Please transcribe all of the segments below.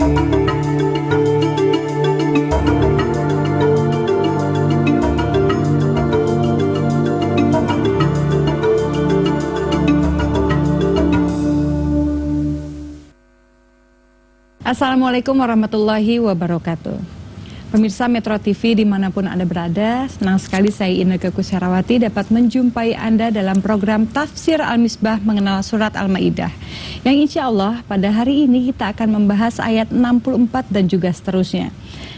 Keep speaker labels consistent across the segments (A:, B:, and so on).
A: Assalamualaikum warahmatullahi wabarakatuh. Pemirsa Metro TV dimanapun Anda berada, senang sekali saya Inneke Koesherawati dapat menjumpai Anda dalam program Tafsir Al-Misbah mengenal Surat Al-Maidah. Yang insya Allah pada hari ini kita akan membahas ayat 64 dan juga seterusnya.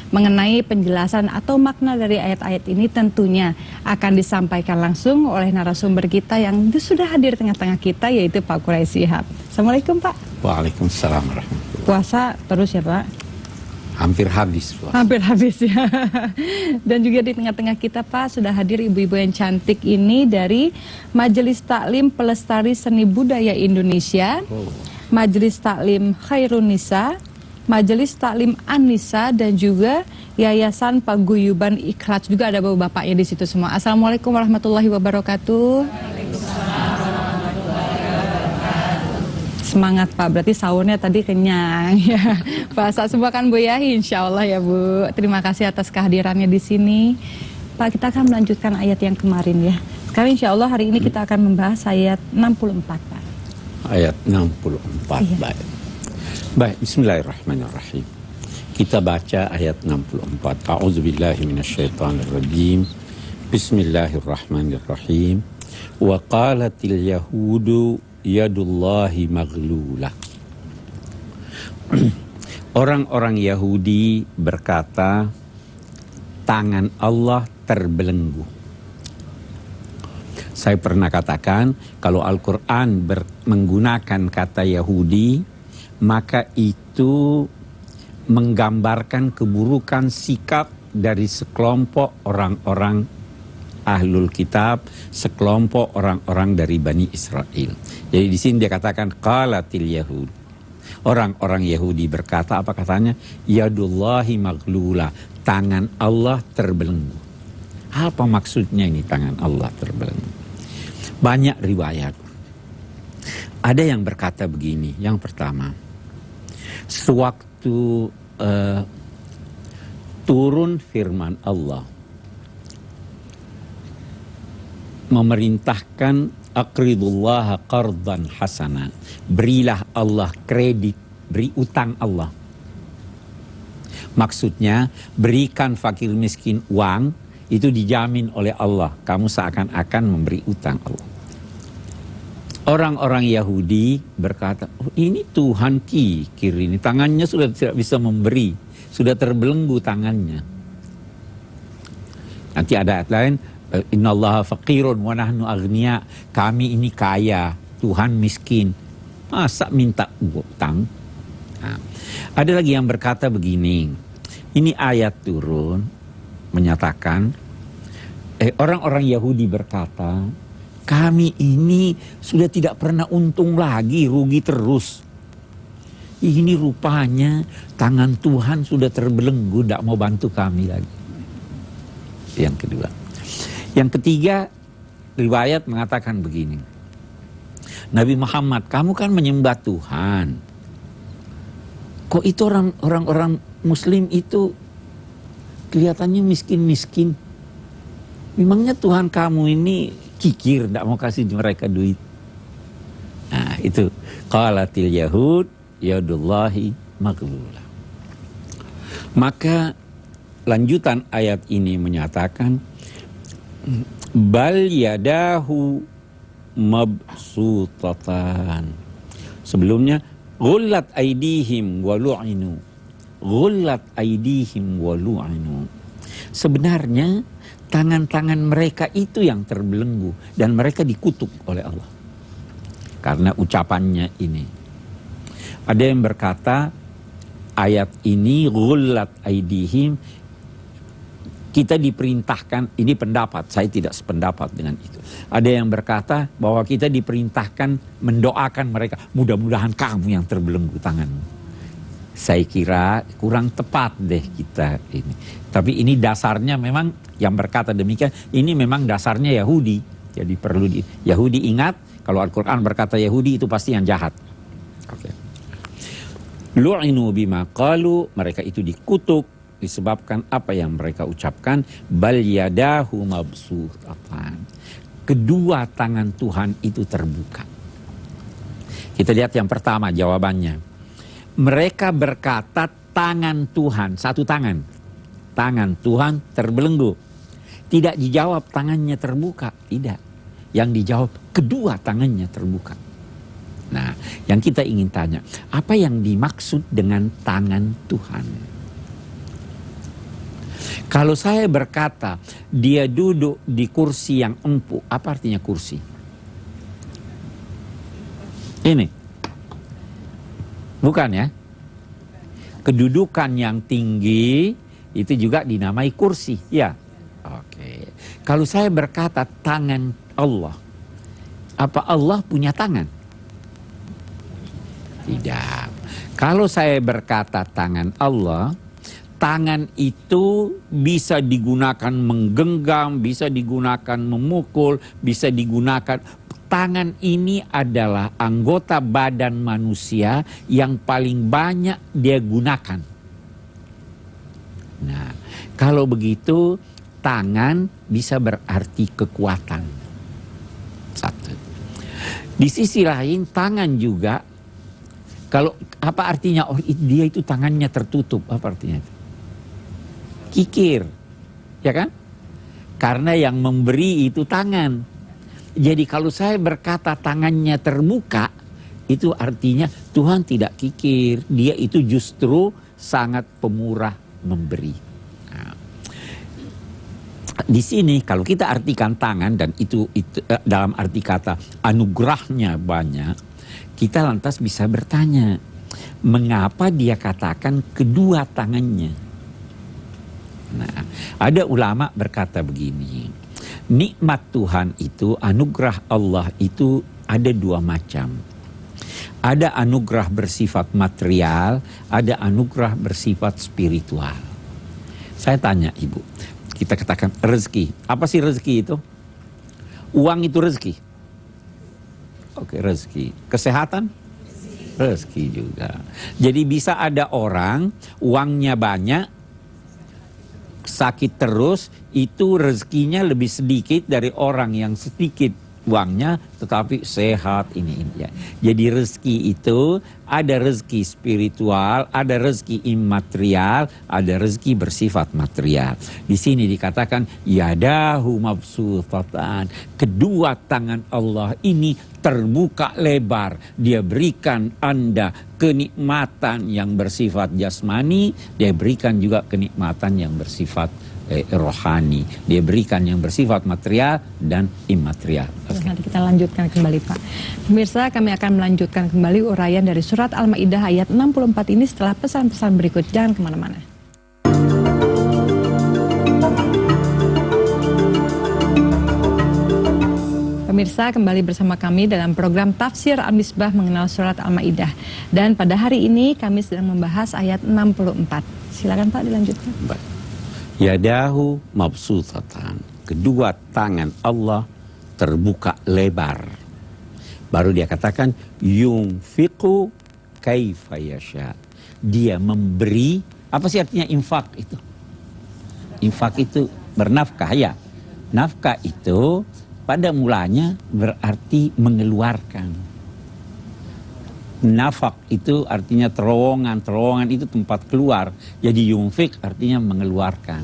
A: Mengenai penjelasan atau makna dari ayat-ayat ini tentunya akan disampaikan langsung oleh narasumber kita yang sudah hadir tengah-tengah kita, yaitu Pak Quraisy Shihab. Assalamualaikum Pak.
B: Waalaikumsalam warahmatullahi.
A: Puasa terus ya Pak?
B: Hampir habis puasa.
A: Hampir habis ya. Dan juga di tengah-tengah kita Pak sudah hadir ibu-ibu yang cantik ini dari Majelis Taklim Pelestari Seni Budaya Indonesia, Majelis Taklim Khairun Nisa, Majelis Taklim An-Nisa, dan juga Yayasan Paguyuban Ikhlas. Juga ada bapak-bapaknya di situ semua. Assalamualaikum warahmatullahi wabarakatuh. Semangat Pak, berarti sahurnya tadi kenyang ya. Puasa semua kan Bu ya, insya Allah ya Bu. Terima kasih atas kehadirannya di sini. Pak, kita akan melanjutkan ayat yang kemarin ya. Sekarang insya Allah hari ini kita akan membahas ayat 64 Pak.
B: Ayat 64, iya. Baik, bismillahirrahmanirrahim. Kita baca ayat 64. A'udzubillahi minasyaitonirrajim. Bismillahirrahmanirrahim. Wa qalatil yahudu yadullahi maghlulah. Orang-orang Yahudi berkata, tangan Allah terbelenggu. Saya pernah katakan, kalau Al-Quran menggunakan kata Yahudi, maka itu menggambarkan keburukan sikap dari sekelompok orang-orang Ahlul Kitab, sekelompok orang-orang dari Bani Israel. Jadi di sini dia katakan qalatil Yahud. Orang-orang Yahudi berkata, apa katanya? Yadullahi maghlula, tangan Allah terbelenggu. Apa maksudnya ini tangan Allah terbelenggu? Banyak riwayat. Ada yang berkata begini, yang pertama, sewaktu turun firman Allah memerintahkan aqridullaha qardan hasana, berilah Allah kredit, beri utang Allah. Maksudnya berikan fakir miskin uang, itu dijamin oleh Allah, kamu seakan-akan memberi utang Allah. Orang-orang Yahudi berkata, oh, ini Tuhan kikir ini, tangannya sudah tidak bisa memberi, sudah terbelenggu tangannya. Nanti ada ayat lain, innallaha faqirun wa nahnu aghnia, kami ini kaya, Tuhan miskin, masa minta utang? Nah, ada lagi yang berkata begini, ini ayat turun menyatakan, orang-orang Yahudi berkata, kami ini sudah tidak pernah untung lagi, rugi terus. Ini rupanya tangan Tuhan sudah terbelenggu, tidak mau bantu kami lagi. Yang kedua. Yang ketiga, riwayat mengatakan begini. Nabi Muhammad, kamu kan menyembah Tuhan. Kok itu orang-orang Muslim itu kelihatannya miskin-miskin? Memangnya Tuhan kamu ini kikir, tidak mau kasih mereka duit? Nah itu. Qalatil Yahud yadullahi maghlulah. Maka lanjutan ayat ini menyatakan, bal yadahu mabsutatan. Sebelumnya ghullat aidihim wa lu'inu. Ghullat aidihim wa lu'inu. Sebenarnya tangan-tangan mereka itu yang terbelenggu dan mereka dikutuk oleh Allah karena ucapannya ini. Ada yang berkata ayat ini ghullat aidihim, kita diperintahkan, ini pendapat, saya tidak sependapat dengan itu. Ada yang berkata bahwa kita diperintahkan mendoakan mereka, mudah-mudahan kamu yang terbelenggu tanganmu. Saya kira kurang tepat deh kita ini. Tapi ini dasarnya memang yang berkata demikian, ini memang dasarnya Yahudi. Jadi perlu Yahudi ingat, kalau Al-Quran berkata Yahudi itu pasti yang jahat. Oke. Lu'inu bima qalu, mereka itu dikutuk disebabkan apa yang mereka ucapkan. Bal yadahu mabsuutatan, kedua tangan Tuhan itu terbuka. Kita lihat yang pertama jawabannya. Mereka berkata tangan Tuhan, satu tangan. Tangan Tuhan terbelenggu. Tidak dijawab tangannya terbuka, tidak. Yang dijawab kedua tangannya terbuka. Nah, yang kita ingin tanya, apa yang dimaksud dengan tangan Tuhan? Kalau saya berkata dia duduk di kursi yang empuk, apa artinya kursi? Ini. Bukan ya? Kedudukan yang tinggi itu juga dinamai kursi, ya. Oke. Kalau saya berkata tangan Allah, apa Allah punya tangan? Tidak. Kalau saya berkata tangan Allah, tangan itu bisa digunakan menggenggam, bisa digunakan memukul, bisa digunakan. Tangan ini adalah anggota badan manusia yang paling banyak dia gunakan. Nah, kalau begitu tangan bisa berarti kekuatan. Satu. Di sisi lain tangan juga, kalau apa artinya? Oh, dia itu tangannya tertutup. Apa artinya? Kikir. Ya kan? Karena yang memberi itu tangan. Jadi kalau saya berkata tangannya terbuka, itu artinya Tuhan tidak kikir. Dia itu justru sangat pemurah memberi. Nah, di sini kalau kita artikan tangan dan itu dalam arti kata anugerahnya banyak, kita lantas bisa bertanya, mengapa dia katakan kedua tangannya? Nah, ada ulama berkata begini, nikmat Tuhan itu, anugerah Allah itu ada dua macam. Ada anugerah bersifat material, ada anugerah bersifat spiritual. Saya tanya ibu, kita katakan rezeki. Apa sih rezeki itu? Uang itu rezeki. Oke, rezeki. Kesehatan? Rezeki juga. Jadi bisa ada orang uangnya banyak, sakit terus, itu rezekinya lebih sedikit dari orang yang sedikit uangnya tetapi sehat ini ya. Jadi rezeki itu ada rezeki spiritual, ada rezeki imaterial, ada rezeki bersifat material. Di sini dikatakan yadahu mabsuutatan, kedua tangan Allah ini terbuka lebar. Dia berikan Anda kenikmatan yang bersifat jasmani, dia berikan juga kenikmatan yang bersifat rohani. Dia berikan yang bersifat material dan imaterial.
A: Okay. Nanti kita lanjutkan kembali Pak. Pemirsa, kami akan melanjutkan kembali uraian dari surat Al-Maidah ayat 64 ini setelah pesan-pesan berikut. Jangan kemana-mana. Pemirsa, kembali bersama kami dalam program Tafsir Al-Misbah mengenal surat Al-Maidah. Dan pada hari ini kami sedang membahas ayat 64. Silakan Pak dilanjutkan.
B: Baik. Yadahu mabsuutatan, kedua tangan Allah terbuka lebar. Baru dia katakan yunfiqu kaifa yasha. Dia memberi, apa sih artinya infak itu? Infak itu bernafkah ya. Nafkah itu pada mulanya berarti mengeluarkan. Nafak itu artinya terowongan, terowongan itu tempat keluar. Jadi yunfik artinya mengeluarkan.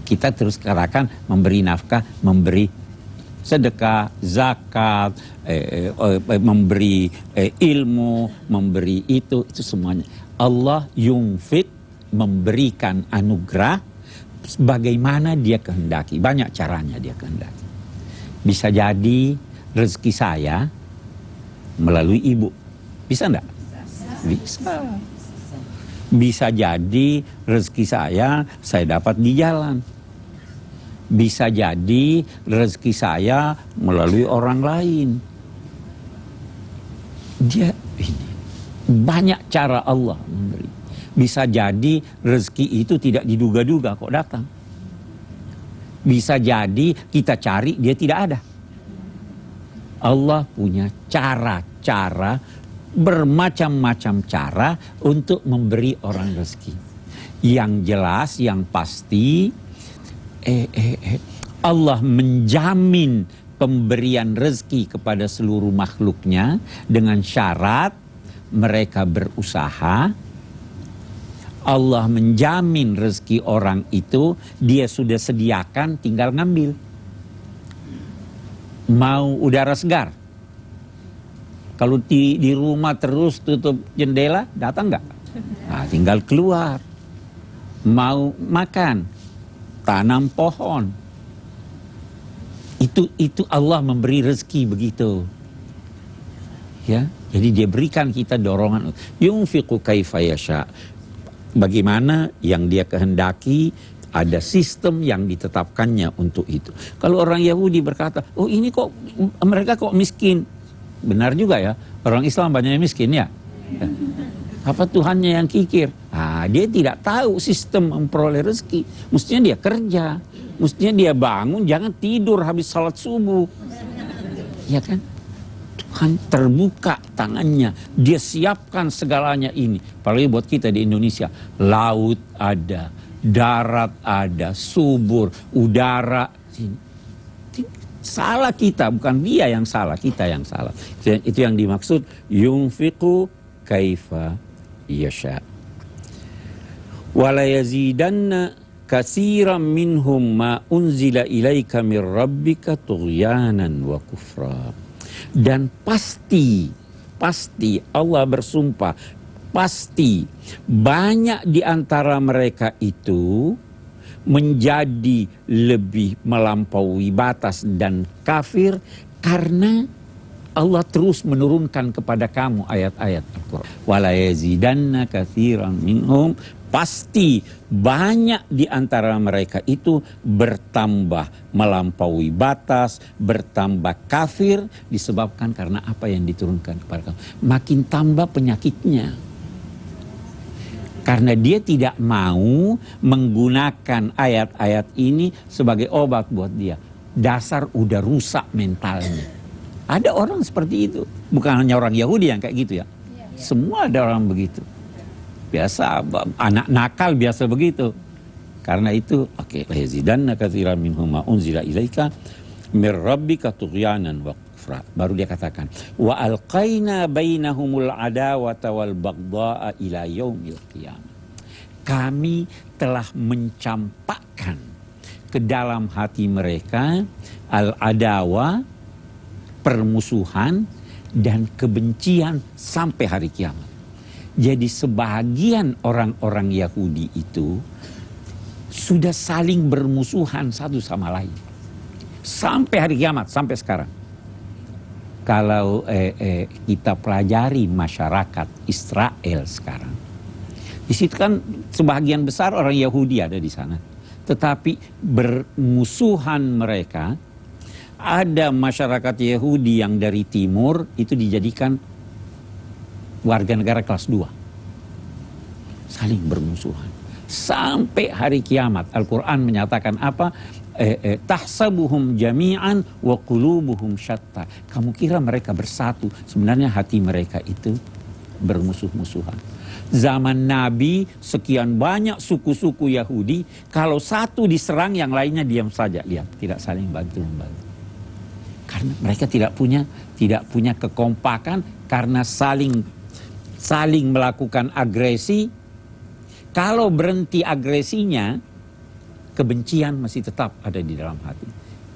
B: Kita terus katakan memberi nafkah, memberi sedekah, zakat, memberi ilmu, memberi itu semuanya. Allah yunfik, memberikan anugerah sebagaimana dia kehendaki. Banyak caranya dia kehendaki. Bisa jadi rezeki saya melalui ibu. Bisa enggak? Bisa. Bisa jadi rezeki saya dapat di jalan. Bisa jadi rezeki saya melalui orang lain. Dia ini. Banyak cara Allah memberi. Bisa jadi rezeki itu tidak diduga-duga kok datang. Bisa jadi kita cari dia tidak ada. Allah punya cara-cara bermacam-macam cara untuk memberi orang rezeki. Yang jelas, yang pasti, Allah menjamin pemberian rezeki kepada seluruh makhluknya dengan syarat mereka berusaha. Allah menjamin rezeki orang itu, dia sudah sediakan, tinggal ngambil. Mau udara segar? Kalau di rumah terus tutup jendela, datang nggak? Nah, tinggal keluar. Mau makan, tanam pohon. Itu Allah memberi rezeki begitu. Ya, jadi dia berikan kita dorongan. Yunfiqu kaifa yasha. Bagaimana yang dia kehendaki, ada sistem yang ditetapkannya untuk itu. Kalau orang Yahudi berkata, oh ini kok mereka kok miskin. Benar juga ya, orang Islam banyak yang miskin ya. Apa Tuhannya yang kikir? Nah, dia tidak tahu sistem memperoleh rezeki. Mestinya dia kerja, mestinya dia bangun, jangan tidur habis salat subuh. Ya kan? Tuhan terbuka tangannya, dia siapkan segalanya ini. Apalagi buat kita di Indonesia, laut ada, darat ada, subur, udara. Salah kita, bukan dia yang salah, kita yang salah. Itu yang dimaksud yunfiqu kaifa yasha. Wala yazidanna katsiran minhum ma unzila ilaika mir rabbika tughyanan wa kufra. Dan pasti Allah bersumpah, pasti banyak di antara mereka itu menjadi lebih melampaui batas dan kafir karena Allah terus menurunkan kepada kamu ayat-ayat Al-Quran. Wala yazidanna katsiran minhum, pasti banyak di antara mereka itu bertambah melampaui batas, bertambah kafir disebabkan karena apa yang diturunkan kepada kamu. Makin tambah penyakitnya. Karena dia tidak mau menggunakan ayat-ayat ini sebagai obat buat dia. Dasar udah rusak mentalnya. Ada orang seperti itu. Bukan hanya orang Yahudi yang kayak gitu ya. Semua ada orang begitu. Biasa, anak nakal biasa begitu. Karena itu, oke, la yazidanna katsiran minhum ma unzila ilaika mir rabbika tughyanan wa kufra. Baru dia katakan, wa alqaina bainahumul adawata wal baghdha'a ila yaumil qiyamah. Kami telah mencampakkan ke dalam hati mereka al-adawa, permusuhan dan kebencian sampai hari kiamat. Jadi sebagian orang-orang Yahudi itu sudah saling bermusuhan satu sama lain. Sampai hari kiamat, sampai sekarang. Kalau kita pelajari masyarakat Israel sekarang. Di situ kan sebagian besar orang Yahudi ada di sana. Tetapi bermusuhan mereka, ada masyarakat Yahudi yang dari timur itu dijadikan warga negara kelas 2. Saling bermusuhan. Sampai hari kiamat. Al-Quran menyatakan apa? Tahsabuhum jami'an wa qulubuhum syatta. Kamu kira mereka bersatu. Sebenarnya hati mereka itu bermusuh-musuhan. Zaman Nabi sekian banyak suku-suku Yahudi. Kalau satu diserang yang lainnya diam saja. Lihat, tidak saling bantu-membantu. Karena mereka tidak punya kekompakan karena saling melakukan agresi. Kalau berhenti agresinya, kebencian masih tetap ada di dalam hati.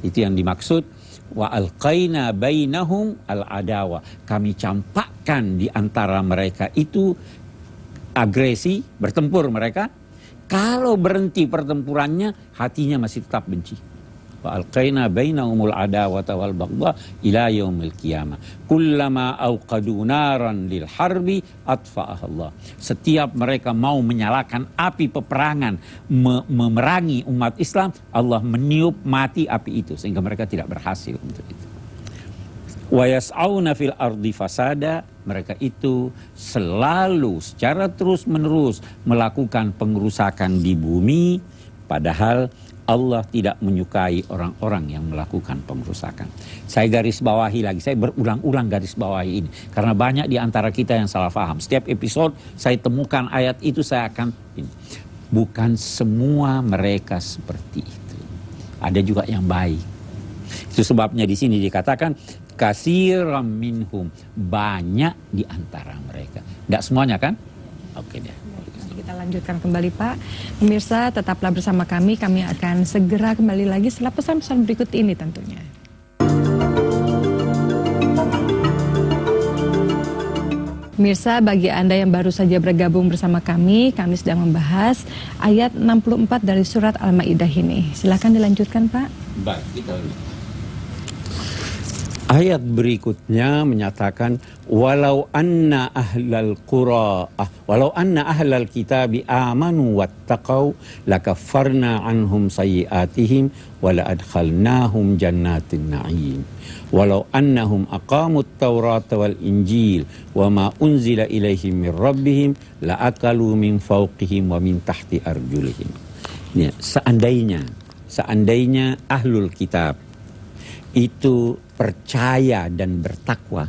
B: Itu yang dimaksud wa alqaina bainahum al-adawa. Kami campakkan di antara mereka itu agresi, bertempur mereka. Kalau berhenti pertempurannya, hatinya masih tetap benci. Wa alqaina bainahumul adawata wal baghdha ila yaumil qiyamah. Kullama auqadu naran lil harbi atfa'aha Allah. Setiap mereka mau menyalakan api peperangan, memerangi umat Islam, Allah meniup mati api itu sehingga mereka tidak berhasil untuk itu. Wa yas'auna fil ardi fasada, mereka itu selalu secara terus-menerus melakukan pengerusakan di bumi, padahal Allah tidak menyukai orang-orang yang melakukan pengerusakan. Saya garis bawahi lagi, saya berulang-ulang garis bawahi ini. Karena banyak di antara kita yang salah paham. Setiap episode saya temukan ayat itu, saya akan... Bukan semua mereka seperti itu. Ada juga yang baik. Itu sebabnya di sini dikatakan, katsiran minhum, banyak di antara mereka. Tidak semuanya kan? Oke deh.
A: Kita lanjutkan kembali Pak. Pemirsa tetaplah bersama kami akan segera kembali lagi setelah pesan-pesan berikut ini tentunya. Pemirsa, bagi Anda yang baru saja bergabung bersama kami sedang membahas ayat 64 dari surat Al-Maidah ini. Silakan dilanjutkan Pak.
B: Baik, kita ayat berikutnya menyatakan walau anna ahlal kitabi amanu wattaqau lakaffarna anhum sayyiatihim wala adkhalnahum jannatin na'im walau annahum aqamut tawrata wal injil wama unzila ilaihim min rabbihim laakalu min fawqihim wa min tahti arjulihim. Ya, seandainya ahlul kitab itu percaya dan bertakwa,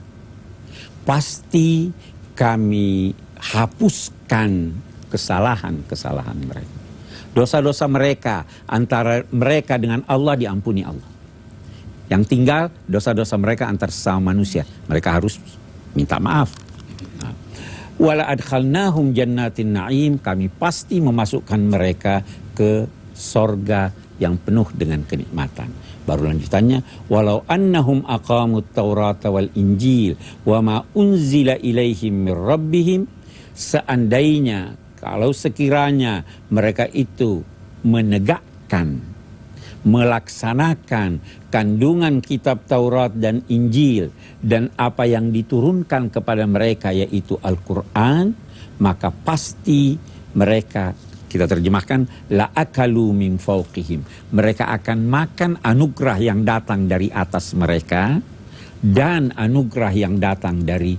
B: pasti kami hapuskan kesalahan-kesalahan mereka. Dosa-dosa mereka antara mereka dengan Allah diampuni Allah. Yang tinggal dosa-dosa mereka antar sesama manusia. Mereka harus minta maaf. Wala adkhalnahum jannatin na'im, kami pasti memasukkan mereka ke sorga yang penuh dengan kenikmatan. Baru lanjutannya, walau annahum aqamut taurata wal injil wa ma unzila ilaihim mir rabbihim, seandainya, kalau sekiranya mereka itu menegakkan, melaksanakan kandungan kitab Taurat dan Injil dan apa yang diturunkan kepada mereka yaitu Al-Quran, maka pasti mereka, kita terjemahkan, la'akalu min fawqihim, mereka akan makan anugerah yang datang dari atas mereka dan anugerah yang datang dari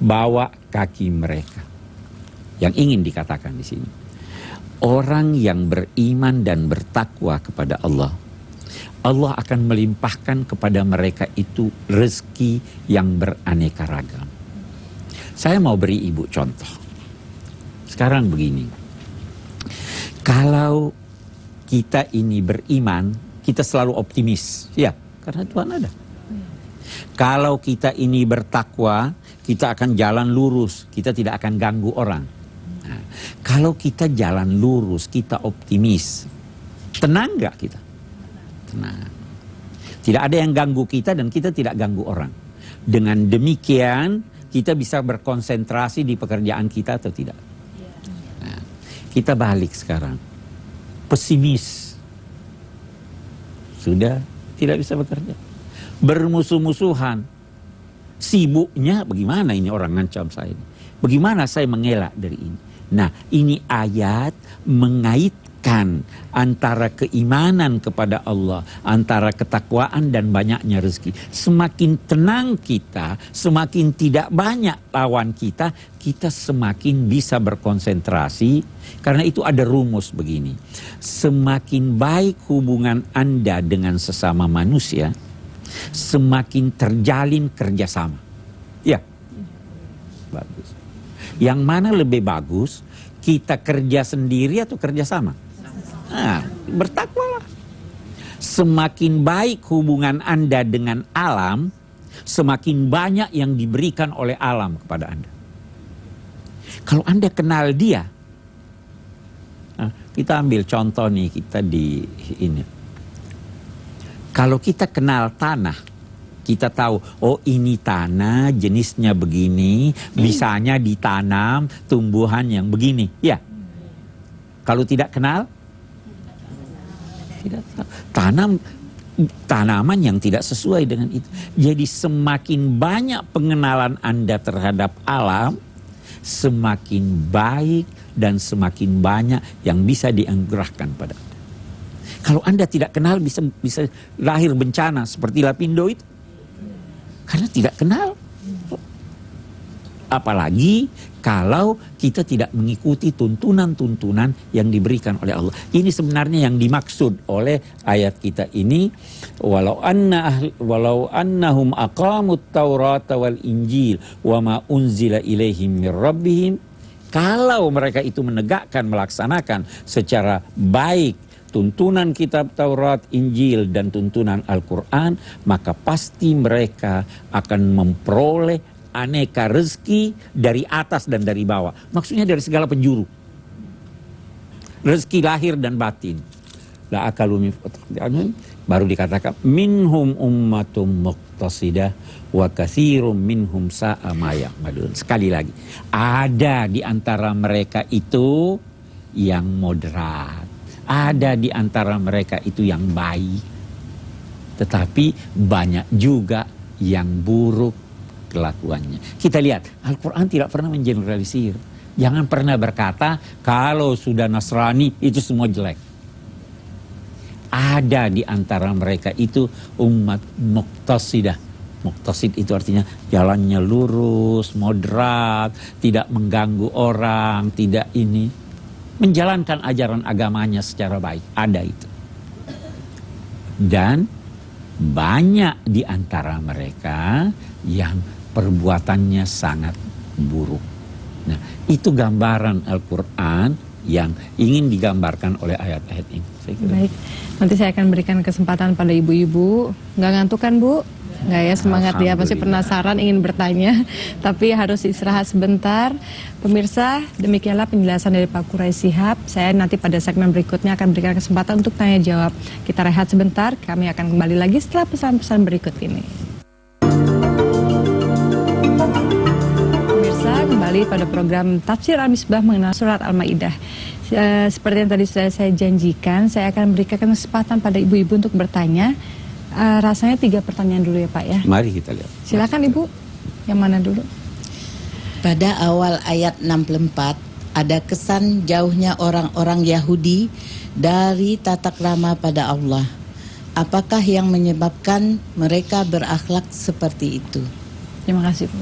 B: bawah kaki mereka. Yang ingin dikatakan di sini, orang yang beriman dan bertakwa kepada Allah, Allah akan melimpahkan kepada mereka itu rezeki yang beraneka ragam. Saya mau beri ibu contoh. Sekarang begini, kalau kita ini beriman, kita selalu optimis. Ya, karena Tuhan ada. Kalau kita ini bertakwa, kita akan jalan lurus. Kita tidak akan ganggu orang. Nah, kalau kita jalan lurus, kita optimis. Tenang gak kita? Tenang. Tidak ada yang ganggu kita dan kita tidak ganggu orang. Dengan demikian, kita bisa berkonsentrasi di pekerjaan kita atau tidak? Kita balik sekarang, pesimis, sudah tidak bisa bekerja, bermusuh-musuhan, sibuknya bagaimana ini orang ngancam saya, bagaimana saya mengelak dari ini. Nah, ini ayat mengaitkan antara keimanan kepada Allah, antara ketakwaan dan banyaknya rezeki. Semakin tenang kita, semakin tidak banyak lawan kita, kita semakin bisa berkonsentrasi. Karena itu ada rumus begini, semakin baik hubungan Anda dengan sesama manusia, semakin terjalin kerjasama. Ya, bagus. Yang mana lebih bagus, kita kerja sendiri atau kerjasama? Nah, bertakwalah. Semakin baik hubungan Anda dengan alam, semakin banyak yang diberikan oleh alam kepada Anda. Kalau Anda kenal dia, nah, kita ambil contoh nih, kita di ini. Kalau kita kenal tanah, kita tahu, oh ini tanah jenisnya begini, bisanya ditanam tumbuhan yang begini. Ya. Kalau tidak kenal, tidak tahu. Tanaman yang tidak sesuai dengan itu. Jadi semakin banyak pengenalan Anda terhadap alam, semakin baik dan semakin banyak yang bisa dianugerahkan pada Anda. Kalau Anda tidak kenal, bisa lahir bencana seperti Lapindo itu. Karena tidak kenal. Apalagi kalau kita tidak mengikuti tuntunan-tuntunan yang diberikan oleh Allah. Ini sebenarnya yang dimaksud oleh ayat kita ini. Walau annahum aqamut taurata wal injil wa ma unzila ilaihim mir rabbihim. Kalau mereka itu menegakkan, melaksanakan secara baik tuntunan kitab Taurat, Injil, dan tuntunan Al-Quran, maka pasti mereka akan memperoleh aneka rezeki dari atas dan dari bawah. Maksudnya dari segala penjuru. Rezeki lahir dan batin. La akalu baru dikatakan minhum ummatum muqtasidah wa katsirum minhum sa'a ma ya'malun. Sekali lagi, ada di antara mereka itu yang moderat. Ada di antara mereka itu yang baik. Tetapi banyak juga yang buruk kelakuannya. Kita lihat, Al-Quran tidak pernah mengeneralisir. Jangan pernah berkata, kalau sudah Nasrani itu semua jelek. Ada di antara mereka itu umat muqtasidah. Muqtasid itu artinya jalannya lurus, moderat, tidak mengganggu orang, tidak ini. Menjalankan ajaran agamanya secara baik. Ada itu. Dan banyak di antara mereka yang perbuatannya sangat buruk. Nah, itu gambaran Al-Quran yang ingin digambarkan oleh ayat-ayat ini.
A: Baik, nanti saya akan berikan kesempatan pada ibu-ibu. Nggak ngantuk kan, Bu? Nggak ya, semangat dia, pasti penasaran ingin bertanya. Tapi harus istirahat sebentar. Pemirsa, demikianlah penjelasan dari Pak Quraish Shihab. Saya nanti pada segmen berikutnya akan berikan kesempatan untuk tanya jawab. Kita rehat sebentar, kami akan kembali lagi setelah pesan-pesan berikut ini. Pemirsa, kembali pada program Tafsir Al-Misbah mengenal surat Al-Maidah. Seperti yang tadi sudah saya janjikan, saya akan berikan kesempatan pada ibu-ibu untuk bertanya. Rasanya 3 pertanyaan dulu ya Pak ya.
B: Mari kita lihat.
A: Silakan Ibu, yang mana dulu?
C: Pada awal ayat 64 ada kesan jauhnya orang-orang Yahudi dari tata krama pada Allah. Apakah yang menyebabkan mereka berakhlak seperti itu?
A: Terima kasih Bu.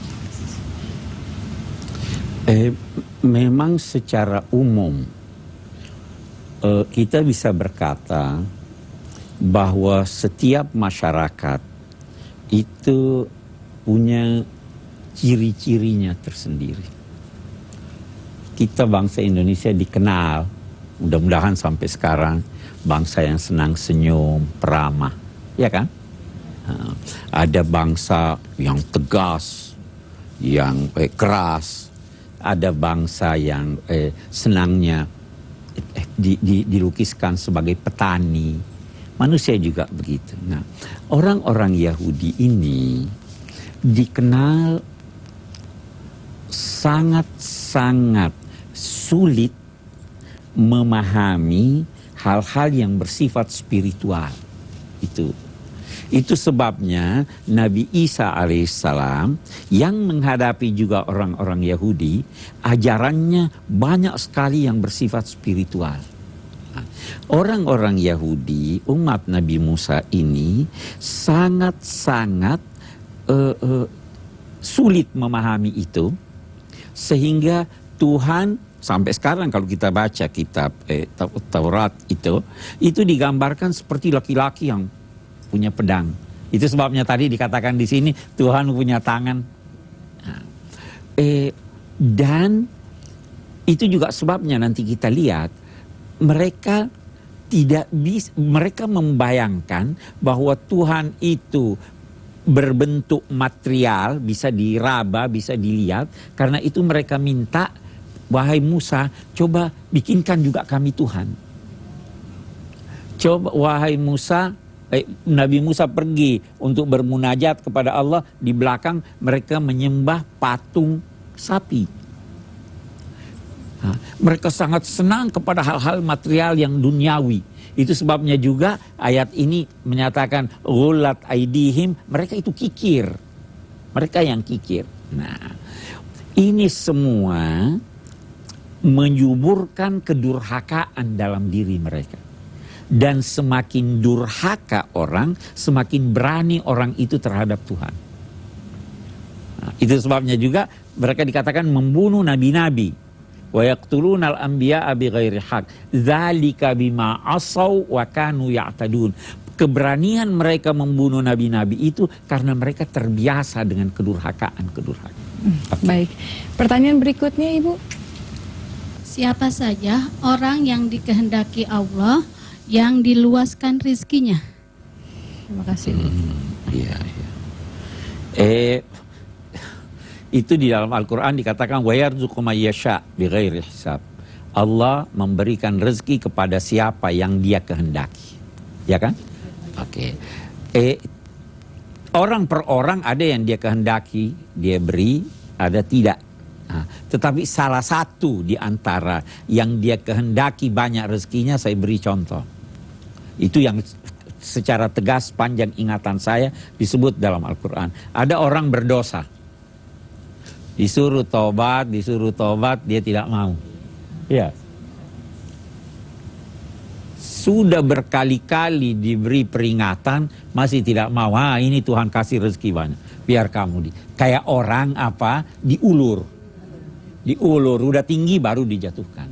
B: Memang secara umum kita bisa berkata bahwa setiap masyarakat itu punya ciri-cirinya tersendiri. Kita bangsa Indonesia dikenal, mudah-mudahan sampai sekarang, bangsa yang senang senyum, peramah, ya kan? Ada bangsa yang tegas, yang keras, ada bangsa yang senangnya dilukiskan sebagai petani. Manusia juga begitu. Nah, orang-orang Yahudi ini dikenal sangat-sangat sulit memahami hal-hal yang bersifat spiritual. Itu sebabnya Nabi Isa alaihissalam yang menghadapi juga orang-orang Yahudi, ajarannya banyak sekali yang bersifat spiritual. Orang-orang Yahudi, umat Nabi Musa ini sangat-sangat sulit memahami itu, sehingga Tuhan sampai sekarang kalau kita baca kitab Taurat itu digambarkan seperti laki-laki yang punya pedang. Itu sebabnya tadi dikatakan di sini Tuhan punya tangan. Dan itu juga sebabnya nanti kita lihat mereka tidak bisa, mereka membayangkan bahwa Tuhan itu berbentuk material, bisa diraba, bisa dilihat. Karena itu mereka minta, wahai Musa, coba bikinkan juga kami Tuhan. Coba wahai Musa, Nabi Musa pergi untuk bermunajat kepada Allah, di belakang mereka menyembah patung sapi. Mereka sangat senang kepada hal-hal material yang duniawi. Itu sebabnya juga ayat ini menyatakan ghulat aidihim, mereka itu kikir. Mereka yang kikir. Nah, ini semua menyuburkan kedurhakaan dalam diri mereka. Dan semakin durhaka orang, semakin berani orang itu terhadap Tuhan. Nah, itu sebabnya juga mereka dikatakan membunuh nabi-nabi. Wa yaqtulunal anbiya'a bighairi haq. Dzalika bima asaw wa kanu ya'tadun. Keberanian mereka membunuh nabi-nabi itu karena mereka terbiasa dengan kedurhakaan.
A: Baik. Pertanyaan berikutnya, Ibu.
D: Siapa saja orang yang dikehendaki Allah yang diluaskan rizkinya?
A: Terima kasih, Ibu.
B: Iya. Itu di dalam Al-Quran dikatakan wa yarzuqu may yasha bighairi hisab. Allah memberikan rezeki kepada siapa yang Dia kehendaki. Ya kan? Oke. Orang per orang ada yang Dia kehendaki, Dia beri, ada tidak. Nah, tetapi salah satu di antara yang Dia kehendaki banyak rezekinya, saya beri contoh. Itu yang secara tegas panjang ingatan saya disebut dalam Al-Quran. Ada orang berdosa, disuruh tobat, dia tidak mau. Ya. Sudah berkali-kali diberi peringatan, masih tidak mau. Ini Tuhan kasih rezeki banyak, biar kamu kayak orang diulur, udah tinggi baru dijatuhkan.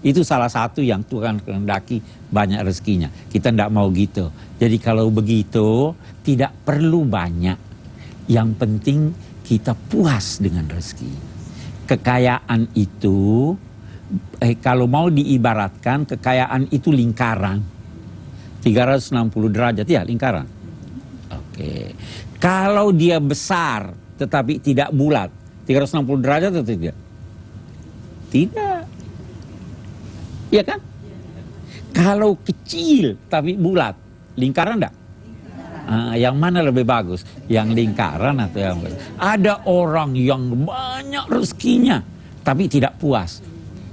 B: Itu salah satu yang Tuhan kehendaki banyak rezekinya. Kita tidak mau gitu. Jadi kalau begitu tidak perlu banyak. Yang penting kita puas dengan rezeki. Kekayaan itu, kalau mau diibaratkan, kekayaan itu lingkaran. 360 derajat, ya lingkaran. Oke. Kalau dia besar tetapi tidak bulat, 360 derajat atau tidak? Tidak. Iya kan? Kalau kecil tapi bulat, lingkaran enggak? Yang mana lebih bagus? Yang lingkaran atau yang ada orang yang banyak rezekinya tapi tidak puas,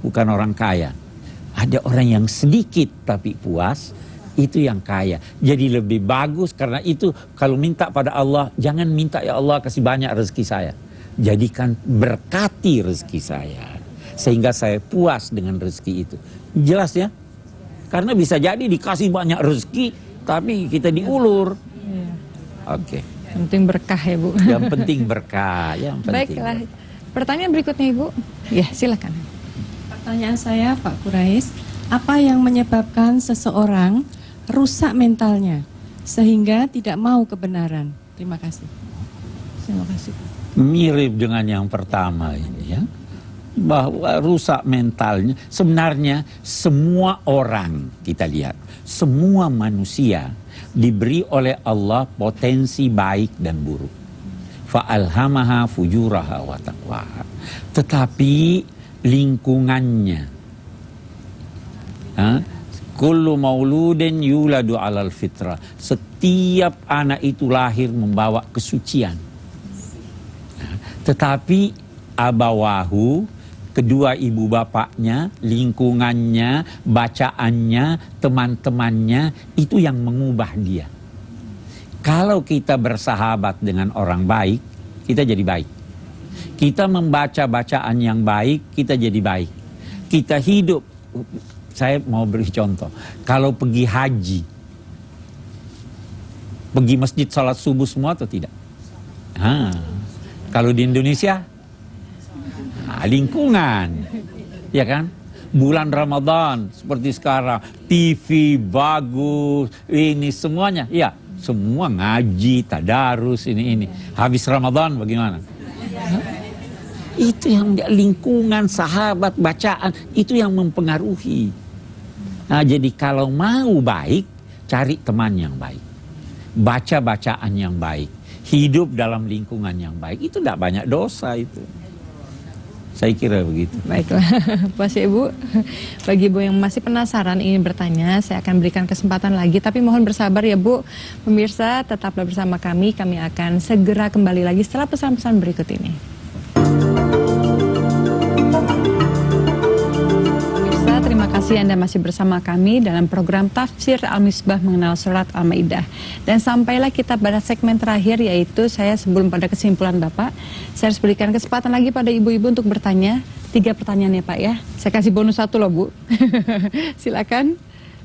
B: bukan orang kaya. Ada orang yang sedikit tapi puas, itu yang kaya. Jadi lebih bagus. Karena itu kalau minta pada Allah, jangan minta ya Allah kasih banyak rezeki saya, jadikan berkati rezeki saya sehingga saya puas dengan rezeki itu. Jelas ya? Karena bisa jadi dikasih banyak rezeki tapi kita diulur. Oke.
A: Penting berkah ya, Bu.
B: Yang penting berkah.
A: Baiklah. Pertanyaan berikutnya, Ibu. Ya, silakan.
E: Pertanyaan saya, Pak Quraish, apa yang menyebabkan seseorang rusak mentalnya sehingga tidak mau kebenaran? Terima kasih.
A: Terima kasih.
B: Mirip dengan yang pertama ini ya. Bahwa rusak mentalnya, sebenarnya semua orang, kita lihat, semua manusia diberi oleh Allah potensi baik dan buruk. Fa'alhamaha fujuraha wa taqwaha. Tetapi lingkungannya, kullu mauludin yuladu alal fitrah, setiap anak itu lahir membawa kesucian. Tetapi abawahu, kedua ibu bapaknya, lingkungannya, bacaannya, teman-temannya, itu yang mengubah dia. Kalau kita bersahabat dengan orang baik, kita jadi baik. Kita membaca bacaan yang baik, kita jadi baik. Kita hidup, saya mau beri contoh. Kalau pergi haji, pergi masjid salat subuh semua atau tidak? Kalau di Indonesia, lingkungan, ya kan? Bulan Ramadan seperti sekarang, TV bagus, ini semuanya, ya semua ngaji, tadarus, ini. Habis Ramadan bagaimana? Itu yang lingkungan, sahabat, bacaan, itu yang mempengaruhi. Nah, jadi kalau mau baik, cari teman yang baik, baca bacaan yang baik, hidup dalam lingkungan yang baik, itu tidak banyak dosa itu. Saya kira begitu.
A: Baiklah, Pas Ibu. Bagi Ibu yang masih penasaran ingin bertanya, saya akan berikan kesempatan lagi. Tapi mohon bersabar ya Bu. Pemirsa, tetaplah bersama kami. Kami akan segera kembali lagi setelah pesan-pesan berikut ini. Pemirsa, terima kasih Anda masih bersama kami dalam program Tafsir Al-Misbah mengenal surat Al-Maidah. Dan sampailah kita pada segmen terakhir, yaitu saya sebelum pada kesimpulan Bapak, saya harus berikan kesempatan lagi pada ibu-ibu untuk bertanya. 3 pertanyaan ya Pak ya. Saya kasih bonus 1 loh Bu. Silakan.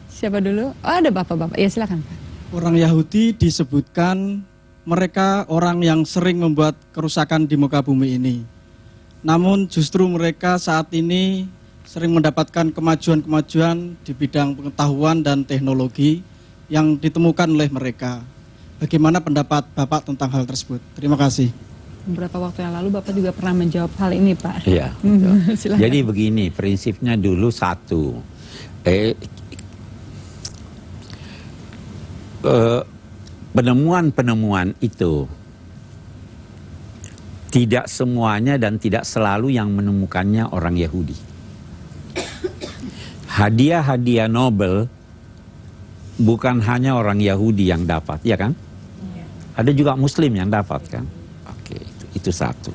A: Siapa dulu? Oh, ada bapak-bapak. Ya silakan Pak.
F: Orang Yahudi disebutkan mereka orang yang sering membuat kerusakan di muka bumi ini. Namun justru mereka saat ini sering mendapatkan kemajuan-kemajuan di bidang pengetahuan dan teknologi yang ditemukan oleh mereka. Bagaimana pendapat Bapak tentang hal tersebut? Terima kasih.
A: Beberapa waktu yang lalu Bapak juga pernah menjawab hal ini, Pak.
B: Iya.
A: Silakan.
B: Jadi begini, prinsipnya dulu satu. Penemuan-penemuan itu tidak semuanya dan tidak selalu yang menemukannya orang Yahudi. Hadiah-hadiah Nobel bukan hanya orang Yahudi yang dapat, ya kan? Ada juga Muslim yang dapat, kan? Oke, itu satu.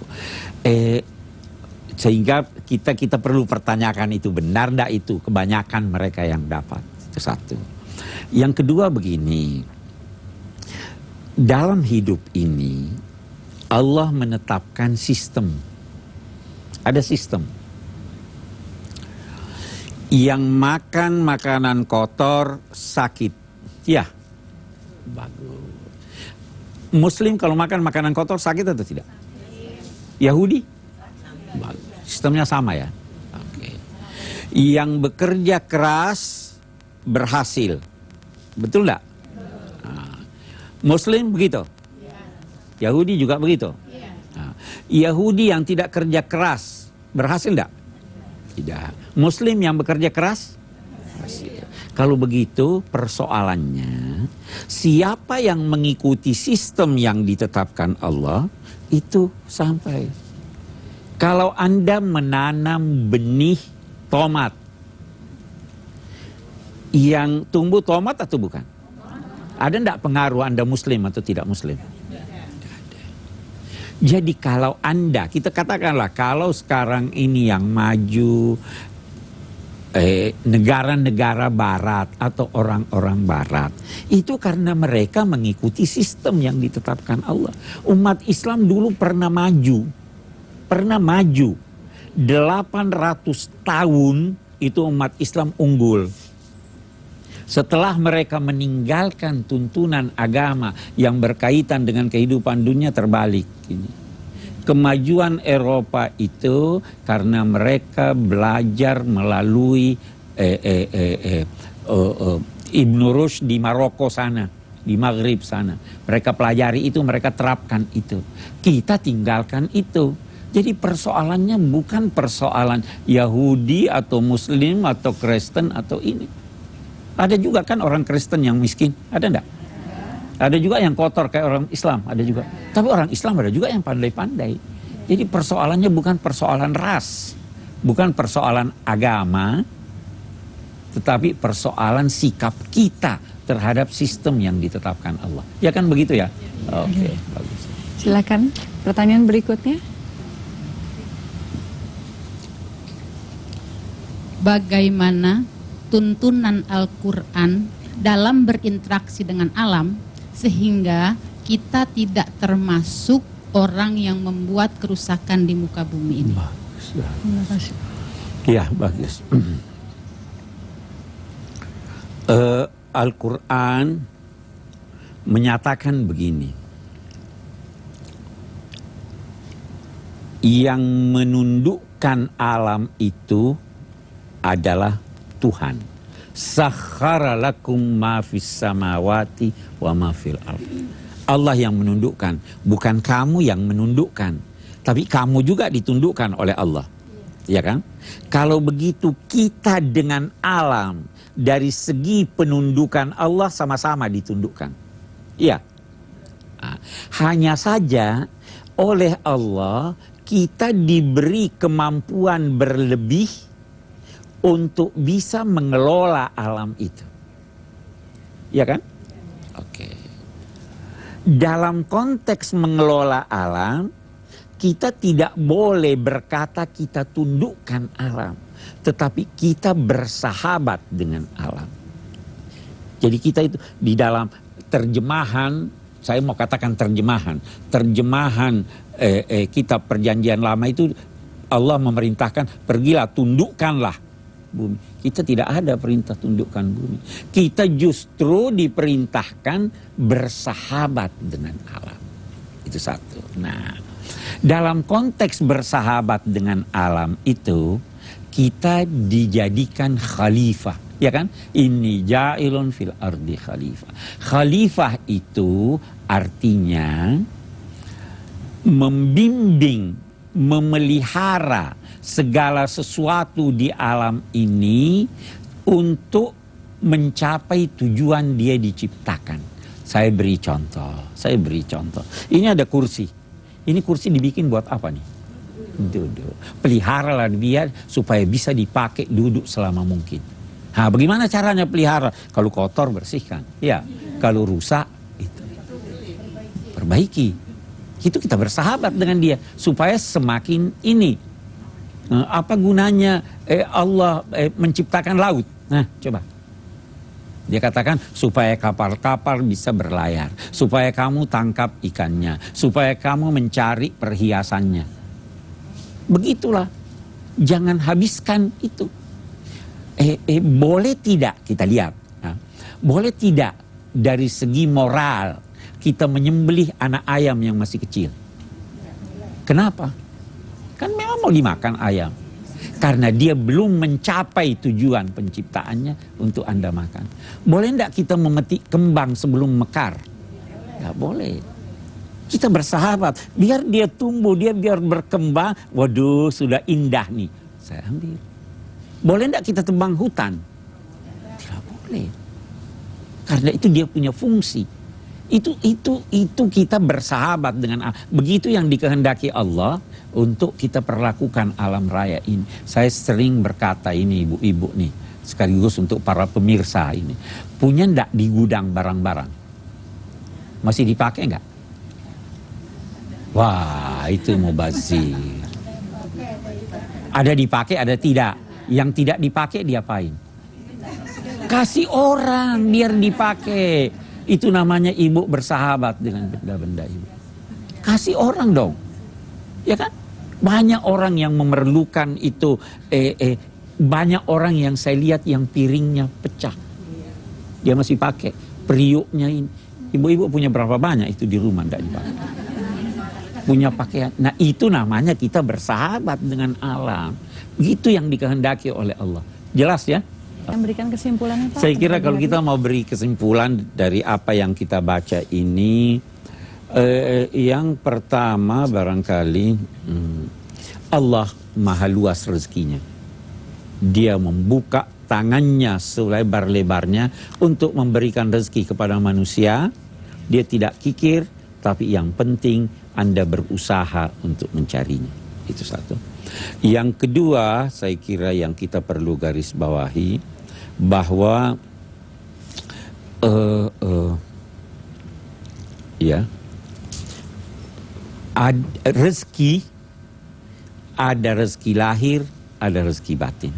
B: Sehingga kita perlu pertanyakan itu benar enggak itu kebanyakan mereka yang dapat. Itu satu. Yang kedua begini, dalam hidup ini Allah menetapkan sistem. Ada sistem. Yang makan makanan kotor sakit. Ya. Bagus. Muslim kalau makan makanan kotor sakit atau tidak? Yahudi? Bagus. Sistemnya sama ya. Oke. Yang bekerja keras berhasil. Betul enggak? Nah. Muslim begitu? Yahudi juga begitu? Nah. Yahudi yang tidak kerja keras berhasil enggak? Tidak. Muslim yang bekerja keras? Berhasil. Kalau begitu persoalannya, siapa yang mengikuti sistem yang ditetapkan Allah, itu sampai. Kalau Anda menanam benih tomat, yang tumbuh tomat atau bukan? Ada enggak pengaruh Anda Muslim atau tidak Muslim? Jadi kalau Anda, kita katakanlah kalau sekarang ini yang maju negara-negara barat atau orang-orang barat, itu karena mereka mengikuti sistem yang ditetapkan Allah. Umat Islam dulu pernah maju 800 tahun itu umat Islam unggul. Setelah mereka meninggalkan tuntunan agama yang berkaitan dengan kehidupan dunia, terbalik. Kemajuan Eropa itu karena mereka belajar melalui Ibn Rushd di Maroko sana, di Maghrib sana. Mereka pelajari itu, mereka terapkan itu. Kita tinggalkan itu. Jadi persoalannya bukan persoalan Yahudi atau Muslim atau Kristen atau ini. Ada juga kan orang Kristen yang miskin, ada enggak? Ada juga yang kotor kayak orang Islam, ada juga. Tapi orang Islam ada juga yang pandai-pandai. Jadi persoalannya bukan persoalan ras, bukan persoalan agama, tetapi persoalan sikap kita terhadap sistem yang ditetapkan Allah. Ya kan begitu ya? Oke, bagus.
A: Silakan pertanyaan berikutnya.
D: Bagaimana tuntunan Al-Quran dalam berinteraksi dengan alam sehingga kita tidak termasuk orang yang membuat kerusakan di muka bumi ini?
B: Bagus. Terima kasih. Iya, bagus. Al-Quran menyatakan begini. Yang menundukkan alam itu adalah Tuhan. Sakhara lakum ma fis samawati wa ma fil ardi. Allah yang menundukkan, bukan kamu yang menundukkan, tapi kamu juga ditundukkan oleh Allah. Ya kan? Kalau begitu kita dengan alam dari segi penundukan Allah sama-sama ditundukkan. Iya. Nah, hanya saja oleh Allah kita diberi kemampuan berlebih untuk bisa mengelola alam itu. Ya kan? Oke. Dalam konteks mengelola alam, kita tidak boleh berkata kita tundukkan alam, tetapi kita bersahabat dengan alam. Jadi kita itu di dalam terjemahan, saya mau katakan terjemahan kitab Perjanjian Lama itu Allah memerintahkan pergilah tundukkanlah bumi. Kita tidak ada perintah tundukkan bumi. Kita justru diperintahkan bersahabat dengan alam. Itu satu. Nah, dalam konteks bersahabat dengan alam itu, kita dijadikan khalifah. Ya kan? Inni ja'ilun fil ardi khalifah. Khalifah itu artinya membimbing, memelihara segala sesuatu di alam ini untuk mencapai tujuan dia diciptakan. Saya beri contoh. Ini ada kursi. Ini kursi dibikin buat apa nih? Duduk. Peliharalah dia supaya bisa dipakai duduk selama mungkin. Nah, bagaimana caranya pelihara? Kalau kotor bersihkan. Ya, kalau rusak itu perbaiki. Itu kita bersahabat dengan dia supaya semakin ini. Apa gunanya Allah menciptakan laut? Nah, coba. Dia katakan supaya kapal-kapal bisa berlayar, supaya kamu tangkap ikannya, supaya kamu mencari perhiasannya. Begitulah, jangan habiskan itu. Boleh tidak kita lihat, boleh tidak dari segi moral kita menyembelih anak ayam yang masih kecil? Kenapa? Kan memang mau dimakan ayam. Karena dia belum mencapai tujuan penciptaannya untuk Anda makan. Boleh enggak kita memetik kembang sebelum mekar? Enggak boleh. Kita bersahabat. Biar dia tumbuh, dia biar berkembang. Waduh, sudah indah nih. Saya ambil. Boleh enggak kita tebang hutan? Tidak boleh. Karena itu dia punya fungsi. Itu kita bersahabat dengan Allah. Begitu yang dikehendaki Allah untuk kita perlakukan alam raya ini. Saya sering berkata ini ibu-ibu nih, sekaligus untuk para pemirsa ini. Punya ndak di gudang barang-barang? Masih dipakai nggak? Wah, itu mubazir. Ada dipakai, ada tidak. Yang tidak dipakai diapain? Kasih orang biar dipakai. Itu namanya ibu bersahabat dengan benda-benda ibu. Kasih orang dong. Ya kan? Banyak orang yang memerlukan itu. Banyak orang yang saya lihat yang piringnya pecah. Dia masih pakai periuknya ini. Ibu-ibu punya berapa banyak itu di rumah tidak dipakai. Punya pakaian. Nah, itu namanya kita bersahabat dengan alam. Itu yang dikehendaki oleh Allah. Jelas ya?
A: Yang berikan kesimpulannya Pak?
B: Saya kira kalau kita mau beri kesimpulan dari apa yang kita baca ini, yang pertama barangkali Allah maha luas rezekinya. Dia membuka tangannya selebar-lebarnya untuk memberikan rezeki kepada manusia. Dia tidak kikir, tapi yang penting Anda berusaha untuk mencarinya. Itu satu. Yang kedua, saya kira yang kita perlu garis bawahi bahwa rezeki, ada rezeki lahir, ada rezeki batin.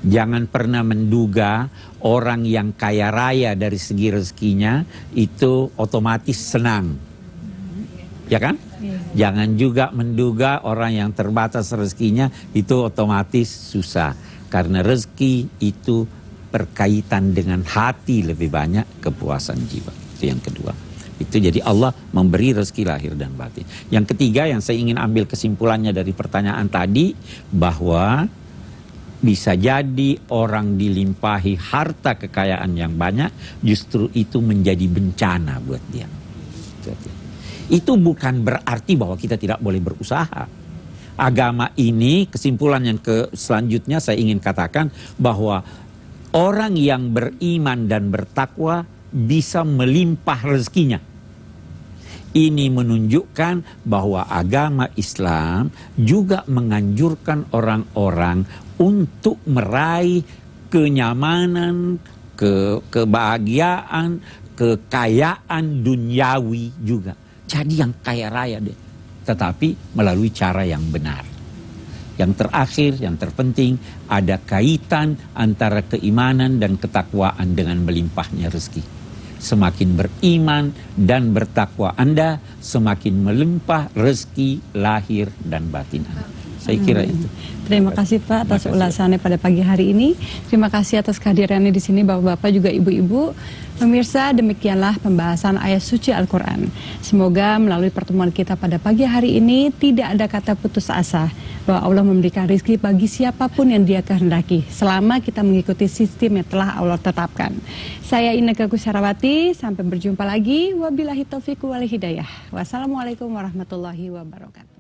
B: Jangan pernah menduga orang yang kaya raya dari segi rezekinya itu otomatis senang. Ya kan? Jangan juga menduga orang yang terbatas rezekinya itu otomatis susah. Karena rezeki itu berkaitan dengan hati lebih banyak, kepuasan jiwa. Itu yang kedua. Itu jadi Allah memberi rezeki lahir dan batin. Yang ketiga yang saya ingin ambil kesimpulannya dari pertanyaan tadi, bahwa bisa jadi orang dilimpahi harta kekayaan yang banyak, justru itu menjadi bencana buat dia. Itu bukan berarti bahwa kita tidak boleh berusaha. Agama ini, kesimpulan yang selanjutnya saya ingin katakan bahwa orang yang beriman dan bertakwa bisa melimpah rezekinya. Ini menunjukkan bahwa agama Islam juga menganjurkan orang-orang untuk meraih kenyamanan, kebahagiaan, kekayaan duniawi juga. Jadi yang kaya raya deh, tetapi melalui cara yang benar. Yang terakhir, yang terpenting, ada kaitan antara keimanan dan ketakwaan dengan melimpahnya rezeki. Semakin beriman dan bertakwa Anda, semakin melimpah rezeki lahir dan batin Anda. Saya kira itu.
A: Terima kasih Pak atas ulasannya pada pagi hari ini. Terima kasih atas kehadirannya di sini Bapak-bapak juga Ibu-ibu. Pemirsa, demikianlah pembahasan ayat suci Al-Quran. Semoga melalui pertemuan kita pada pagi hari ini tidak ada kata putus asa bahwa Allah memberikan rezeki bagi siapapun yang Dia kehendaki selama kita mengikuti sistem yang telah Allah tetapkan. Saya Inneke Koesherawati, sampai berjumpa lagi. Wabillahi taufiq wal hidayah. Wassalamualaikum warahmatullahi wabarakatuh.